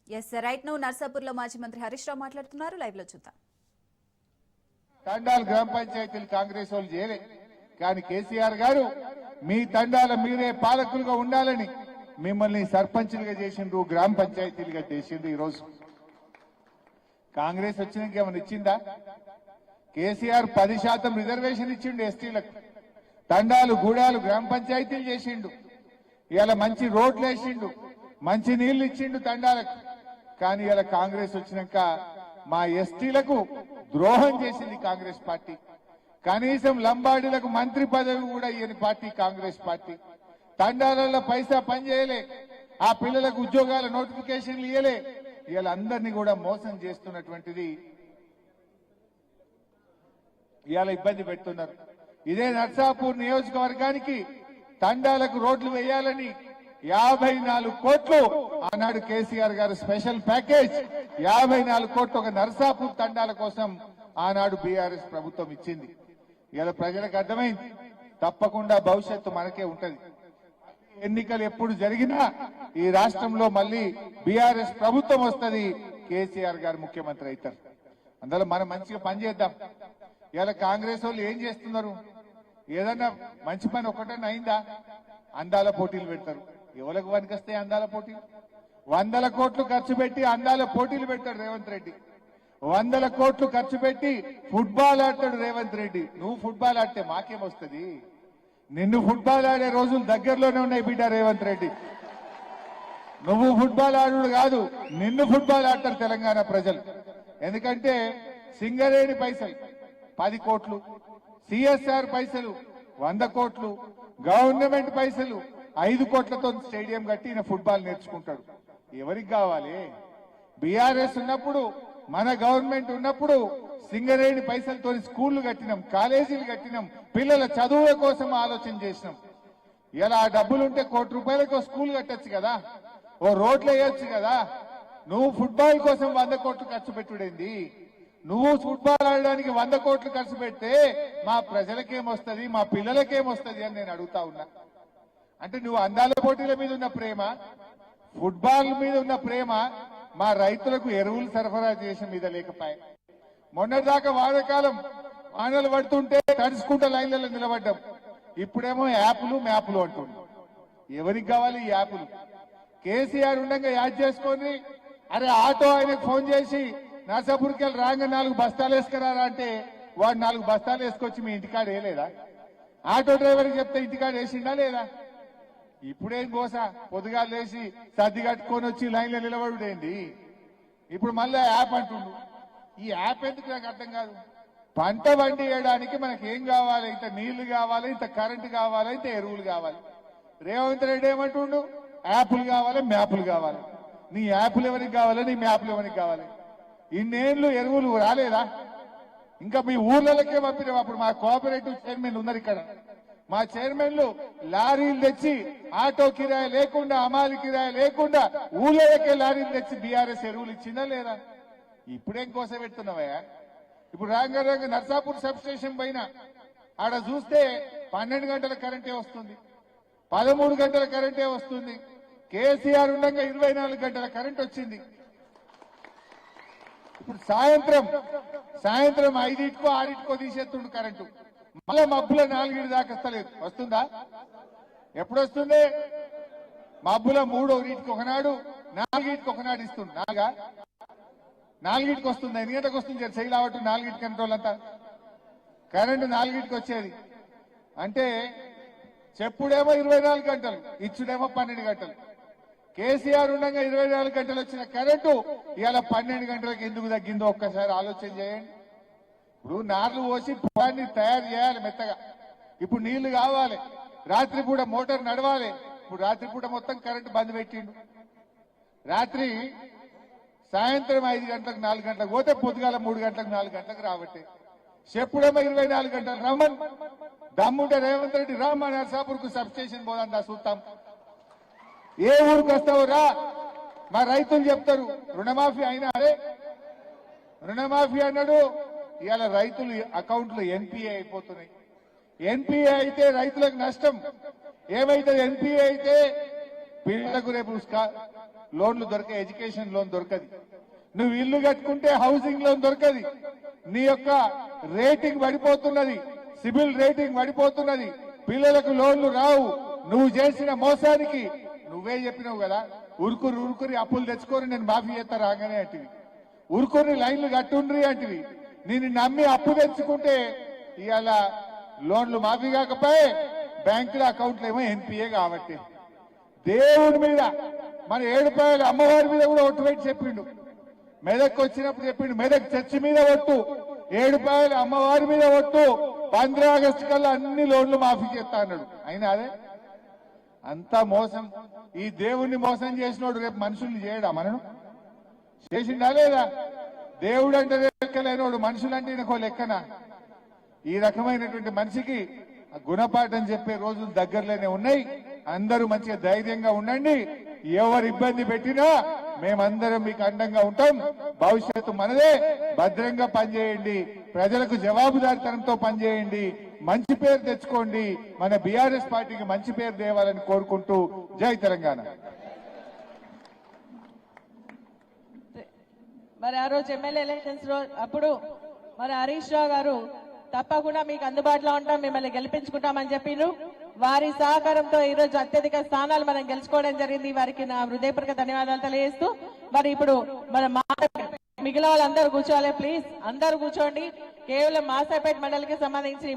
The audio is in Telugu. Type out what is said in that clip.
ఎస్ రైట్ నౌ నర్సాపూర్లో మాజీ మంత్రి హరీష్ రావు మాట్లాడుతున్నారు. లైవ్ లో చూద్దాం. తండాలు గ్రామ పంచాయతీలు కాంగ్రెస్ వాళ్ళు చేయలే, కానీ కేసీఆర్ గారు మీ తండాల మీరే పాలకులుగా ఉండాలని మిమ్మల్ని సర్పంచులుగా చేసిండ్రు, గ్రామ పంచాయతీలుగా చేసిండ్రు. ఈ రోజు కాంగ్రెస్ వచ్చినాక ఏమైనా ఇచ్చిందా? కేసీఆర్ 10% రిజర్వేషన్ ఇచ్చిండు ఎస్టీలకు. తండాలు గూడాలు గ్రామ పంచాయతీలు చేసిండు. ఇవాళ మంచి రోడ్లు వేసిండు, మంచి నీళ్లు ఇచ్చిండు తండాలకు. కానీ ఇలా కాంగ్రెస్ వచ్చినాక మా ఎస్టీలకు ద్రోహం చేసింది కాంగ్రెస్ పార్టీ. కనీసం లంబాడీలకు మంత్రి పదవి కూడా ఇయ్యని పార్టీ కాంగ్రెస్ పార్టీ. తండాలలో పైసా పనిచేయలే, ఆ పిల్లలకు ఉద్యోగాల నోటిఫికేషన్లు ఇయ్యలే. ఇవాళ అందరినీ కూడా మోసం చేస్తున్నటువంటిది ఇవాళ ఇబ్బంది పెడుతున్నారు. ఇదే నర్సాపూర్ నియోజకవర్గానికి తండాలకు రోడ్లు వేయాలని 54 కోట్లు ఆనాడు కేసీఆర్ గారు స్పెషల్ ప్యాకేజ్ 54 కోట్లు ఒక నర్సాపూర్ తండాల కోసం ఆనాడు బీఆర్ఎస్ ప్రభుత్వం ఇచ్చింది. ఇలా ప్రజలకు అర్థమైంది, తప్పకుండా భవిష్యత్తు మనకే ఉంటది. ఎన్నికలు ఎప్పుడు జరిగినా ఈ రాష్ట్రంలో మళ్ళీ బీఆర్ఎస్ ప్రభుత్వం వస్తుంది, కేసీఆర్ గారు ముఖ్యమంత్రి అవుతారు. అందులో మనం మంచిగా పనిచేద్దాం. ఇలా కాంగ్రెస్ వాళ్ళు ఏం చేస్తున్నారు? ఏదన్నా మంచి పని ఒకటన్నా అయిందా? అందాల పోటీలు పెడతారు. ఎవరికి పనికొస్తాయి అందాల పోటీలు? 100 కోట్లు ఖర్చు పెట్టి అందాల పోటీలు పెడతాడు రేవంత్ రెడ్డి. 100 కోట్లు ఖర్చు పెట్టి ఫుట్బాల్ ఆడతాడు రేవంత్ రెడ్డి. నువ్వు ఫుట్బాల్ ఆడితే మాకేమొస్తుంది? నిన్ను ఫుట్బాల్ ఆడే రోజులు దగ్గరలోనే ఉన్నాయి బిడ్డ రేవంత్ రెడ్డి. నువ్వు ఫుట్బాల్ ఆడు కాదు, నిన్ను ఫుట్బాల్ ఆడతారు తెలంగాణ ప్రజలు. ఎందుకంటే సింగరేణి పైసలు 10 కోట్లు, సిఎస్ఆర్ పైసలు 100 కోట్లు, గవర్నమెంట్ పైసలు 5 కోట్లతో స్టేడియం కట్టి ఈయన ఫుట్బాల్ నేర్చుకుంటాడు. ఎవరికి కావాలి? బీఆర్ఎస్ ఉన్నప్పుడు, మన గవర్నమెంట్ ఉన్నప్పుడు సింగరేణి పైసలతో స్కూళ్లు కట్టినాం, కాలేజీలు కట్టినాం, పిల్లల చదువుల కోసం ఆలోచన చేసినాం. ఇలా ఆ డబ్బులుంటే ₹1 కోట్లకు స్కూల్ కట్టొచ్చు కదా, ఓ రోడ్లు వేయొచ్చు కదా. నువ్వు ఫుట్బాల్ కోసం 100 కోట్లు ఖర్చు పెట్టుడేంది? నువ్వు ఫుట్బాల్ ఆడడానికి 100 కోట్లు ఖర్చు పెడితే మా ప్రజలకేమొస్తుంది, మా పిల్లలకేమొస్తుంది అని నేను అడుగుతా ఉన్నా. అంటే నువ్వు అందాల పోటీల మీద ఉన్న ప్రేమ, ఫుట్బాల్ మీద ఉన్న ప్రేమ మా రైతులకు ఎరువులు సరఫరా చేసిన మీద లేకపోయా. మొన్నటిదాకా వానకాలం వానలు పడుతుంటే తడుచుకుంటూ లైన్లలో నిలబడ్డాం. ఇప్పుడేమో యాప్లు మ్యాప్లు అంటుండ్రు. ఎవరికి కావాలి ఈ యాప్లు? కేసీఆర్ ఉండగా యాడ్ చేసుకొని, అరే ఆటో ఆయనకు ఫోన్ చేసి నర్సాపూర్కి వెళ్ళి రాగా 4 బస్తాలు వేసుకురారా అంటే వాడు 4 బస్తాలు వేసుకొచ్చి మీ ఇంటికాడ వేయలేదా? ఆటో డ్రైవర్కి చెప్తే ఇంటికాడ వేసిండా లేదా? ఇప్పుడేం కోసా పొద్దుగా లేచి సర్ది కట్టుకొని వచ్చి లైన్లో నిలబడుడేంది? ఇప్పుడు మళ్ళీ యాప్ అంటుండు. ఈ యాప్ ఎందుకు నాకు అర్థం కాదు. పంట పండియడానికి మనకి ఏం కావాలి? ఇంత నీళ్లు కావాలి, ఇంత కరెంటు కావాలి, ఇంత ఎరువులు కావాలి. రేవంత్ రెడ్డి ఏమంటుండు? యాప్లు కావాలి, మ్యాప్లు కావాలి. నీ యాప్లు ఎవరికి కావాలి, నీ మ్యాప్లు ఎవరికి కావాలి? ఇన్నేళ్లు ఎరువులు రాలేదా? ఇంకా మీ ఊర్లకే పంపినాం. అప్పుడు మా కోఆపరేటివ్ చైర్మన్ ఉన్నారు ఇక్కడ. మా చైర్మన్లు లారీలు తెచ్చి ఆటో కిరాయి లేకుండా, అమాలి కిరాయి లేకుండా ఊళ్ళకే లారీలు తెచ్చి బీఆర్ఎస్ ఎరువులు ఇచ్చిందా లేదా? ఇప్పుడేం కోసం పెడుతున్నావయ్యా? ఇప్పుడు రాంగారంగ నర్సాపూర్ సబ్ స్టేషన్ పైన ఆడ చూస్తే 12 గంటల కరెంటే వస్తుంది, 13 గంటల కరెంటే వస్తుంది. కేసీఆర్ ఉండగా 24 గంటల కరెంట్ వచ్చింది. ఇప్పుడు సాయంత్రం 5టికో 6టికో తీసేస్తుండు కరెంటు. మళ్ళా మబ్బుల 4 దాకా వస్తలేదు. వస్తుందా? ఎప్పుడు వస్తుంది? మబ్బుల 3టికి ఒకనాడు, 4టికి ఒకనాడు ఇస్తుంది. 4టికి వస్తుంది. 8 గంటలకు వస్తుంది. శైలి అవట్టు 4టికి కంట్రోల్ అంతా కరెంటు 4టికి వచ్చేది. అంటే చెప్పుడేమో 24 గంటలు, ఇచ్చుడేమో 12 గంటలు. కేసీఆర్ ఉండగా 24 గంటలు వచ్చిన కరెంటు ఇవాళ 12 గంటలకు ఎందుకు తగ్గిందో ఒక్కసారి ఆలోచన చేయండి. ఇప్పుడు నార్లు పోసి పొలాన్ని తయారు చేయాలి మెత్తగా. ఇప్పుడు నీళ్లు కావాలి, రాత్రిపూట మోటార్ నడవాలి. ఇప్పుడు రాత్రిపూట మొత్తం కరెంటు బంద్ పెట్టిండు. రాత్రి సాయంత్రం 5 గంటలకు 4 గంటలకు పోతే పొద్దుగాల 3 గంటలకు 4 గంటలకు రాబట్టే. చెప్పుడేమో 24 గంటలు. రమ్మన్ దమ్ముంటే రేవంత్ రెడ్డి రామ్మ నర్సాపూర్కు సబ్ స్టేషన్ పోదంతా చూస్తాం. ఏ ఊరికి వస్తావు రా. మా రైతులు చెప్తారు రుణమాఫీ అయినా, అరే రుణమాఫీ అన్నాడు. ఇవాళ రైతులు అకౌంట్లు ఎన్పిఏ అయిపోతున్నాయి. ఎన్పిఏ అయితే రైతులకు నష్టం. ఏమైతే ఎన్పిఏ అయితే పిల్లలకు రేపు లోన్లు దొరకాయి, ఎడ్యుకేషన్ లోన్ దొరకది. నువ్వు ఇల్లు కట్టుకుంటే హౌసింగ్ లోన్ దొరకది. నీ యొక్క రేటింగ్ పడిపోతున్నది, సిబిల్ రేటింగ్ పడిపోతున్నది, పిల్లలకు లోన్లు రావు. నువ్వు చేసిన మోసానికి నువ్వే చెప్పినావు కదా, ఉరుకురి అప్పులు తెచ్చుకొని నేను మాఫీ చేస్తా రాగానే అంటివి, ఉరుకుని లైన్లు కట్టుండ్రి అంటివి. నేను నమ్మి అప్పు తెచ్చుకుంటే ఇవాళ లోన్లు మాఫీ కాకపోయే బ్యాంకుల అకౌంట్లు ఏమో ఎన్పిఏ కాబట్టి దేవుడి మీద మన ఏడుపాయల అమ్మవారి మీద కూడా ఒట్టు పెట్టి చెప్పిండు. మెదక్ వచ్చినప్పుడు చెప్పిండు, మెదక్ చర్చి మీద ఒట్టు, ఏడుపాయల అమ్మవారి మీద ఒట్టు, 15 ఆగస్టు కల్లా అన్ని లోన్లు మాఫీ చేస్తా అన్నాడు. అయినా అదే అంతా మోసం. ఈ దేవుణ్ణి మోసం చేసినోడు రేపు మనుషుల్ని చేయడా? మనం చేసిండా లేదా? దేవుడు అంటే లెక్కలేనోడు మనుషులంటే ఈయనకో లెక్కనా? ఈ రకమైనటువంటి మనిషికి గుణపాఠం చెప్పే రోజులు దగ్గరలోనే ఉన్నాయి. అందరూ మంచిగా ధైర్యంగా ఉండండి. ఎవరు ఇబ్బంది పెట్టినా మేమందరం మీకు అండంగా ఉంటాం. భవిష్యత్తు మనదే. భద్రంగా పనిచేయండి, ప్రజలకు జవాబుదారితనంతో పనిచేయండి, మంచి పేరు తెచ్చుకోండి. మన బీఆర్ఎస్ పార్టీకి మంచి పేరు తేవాలని కోరుకుంటూ జై తెలంగాణ. మరి ఆ రోజు ఎమ్మెల్యే ఎలక్షన్స్ అప్పుడు మరి హరీష్ రావు గారు తప్పకుండా మీకు అందుబాటులో ఉంటాం, మిమ్మల్ని గెలిపించుకుంటామని చెప్పిండ్రు. వారి సహకారంతో ఈ రోజు అత్యధిక స్థానాలు మనం గెలుచుకోవడం జరిగింది. వారికి నా హృదయపూర్వక ధన్యవాదాలు తెలియజేస్తూ మరి ఇప్పుడు మన మిగిలిన వాళ్ళందరూ కూర్చోవాలి ప్లీజ్, అందరూ కూర్చోండి. కేవలం మాసాపేట మండలికి సంబంధించి